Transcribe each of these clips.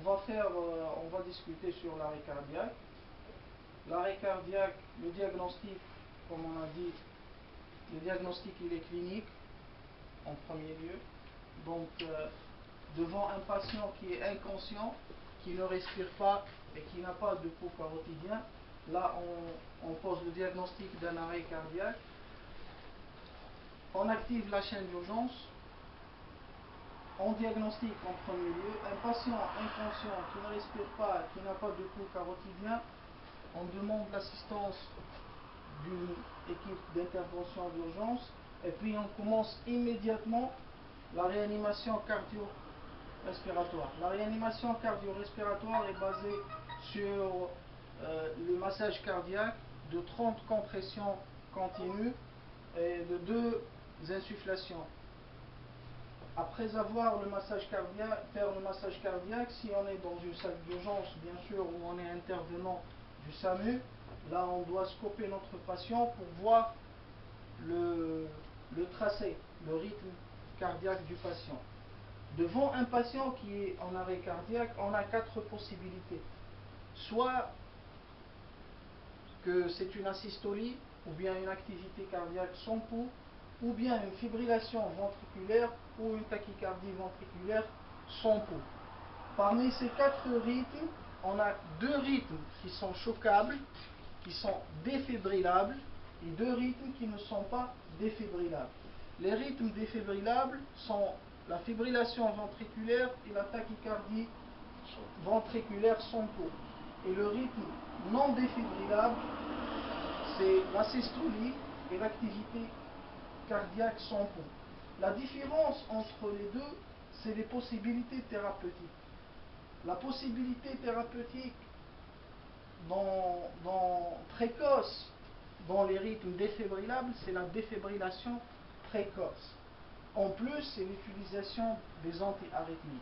On va discuter sur l'arrêt cardiaque. L'arrêt cardiaque, le diagnostic, comme on a dit, le diagnostic il est clinique en premier lieu. Donc, devant un patient qui est inconscient, qui ne respire pas et qui n'a pas de pouls carotidien, là on pose le diagnostic d'un arrêt cardiaque. On active la chaîne d'urgence. On diagnostique en premier lieu un patient inconscient qui ne respire pas, qui n'a pas de pouls carotidien. On demande l'assistance d'une équipe d'intervention d'urgence et puis on commence immédiatement la réanimation cardio-respiratoire. La réanimation cardio-respiratoire est basée sur le massage cardiaque de 30 compressions continues et de 2 insufflations. Après avoir faire le massage cardiaque, si on est dans une salle d'urgence, bien sûr, où on est intervenant du SAMU, là on doit scoper notre patient pour voir le tracé, le rythme cardiaque du patient. Devant un patient qui est en arrêt cardiaque, on a 4 possibilités. Soit que c'est une asystolie, ou bien une activité cardiaque sans pouls, ou bien une fibrillation ventriculaire ou une tachycardie ventriculaire sans pouls. Parmi ces 4 rythmes, on a 2 rythmes qui sont choquables, qui sont défibrillables, et 2 rythmes qui ne sont pas défibrillables. Les rythmes défibrillables sont la fibrillation ventriculaire et la tachycardie ventriculaire sans pouls. Et le rythme non défibrillable, c'est la systolie et l'activité cardiaque sans pouls. La différence entre les deux, c'est les possibilités thérapeutiques. La possibilité thérapeutique précoce dans les rythmes défibrillables, c'est la défibrillation précoce. En plus, c'est l'utilisation des antiarythmiques.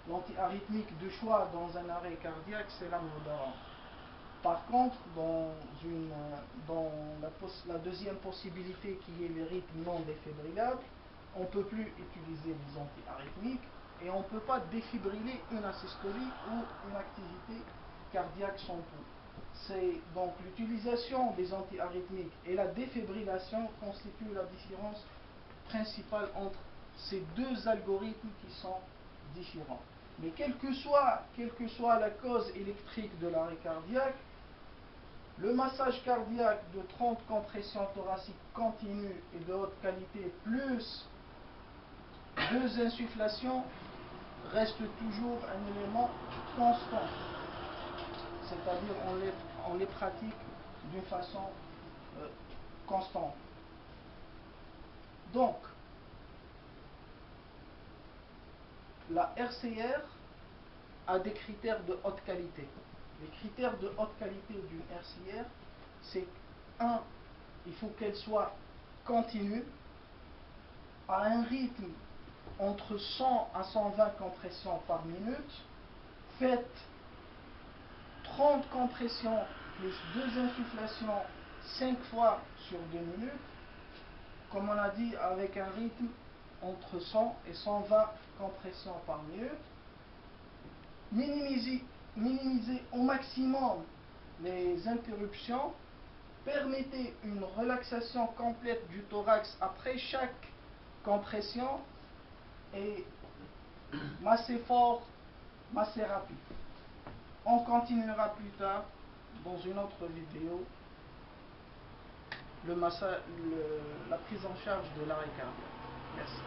L'antiarythmique de choix dans un arrêt cardiaque, c'est l'amiodarone. Par contre, dans la deuxième possibilité qui est les rythmes non défibrillables, on ne peut plus utiliser les antiarythmiques et on ne peut pas défibriller une asystolie ou une activité cardiaque sans pouls. C'est donc l'utilisation des antiarythmiques et la défibrillation constitue la différence principale entre ces 2 algorithmes qui sont différents. Mais quelle que soit la cause électrique de l'arrêt cardiaque, le massage cardiaque de 30 compressions thoraciques continues et de haute qualité plus 2 insufflations reste toujours un élément constant. C'est-à-dire on les pratique d'une façon constante. Donc, la RCR a des critères de haute qualité. Les critères de haute qualité d'une RCR, c'est 1. Il faut qu'elle soit continue, à un rythme entre 100 à 120 compressions par minute, faites 30 compressions plus 2 insufflations 5 fois sur 2 minutes, comme on a dit, avec un rythme entre 100 et 120 compressions par minute. Minimiser au maximum les interruptions. Permettez une relaxation complète du thorax après chaque compression et massez fort, massez rapide. On continuera plus tard dans une autre vidéo la prise en charge de l'arrêt cardiaque. Merci.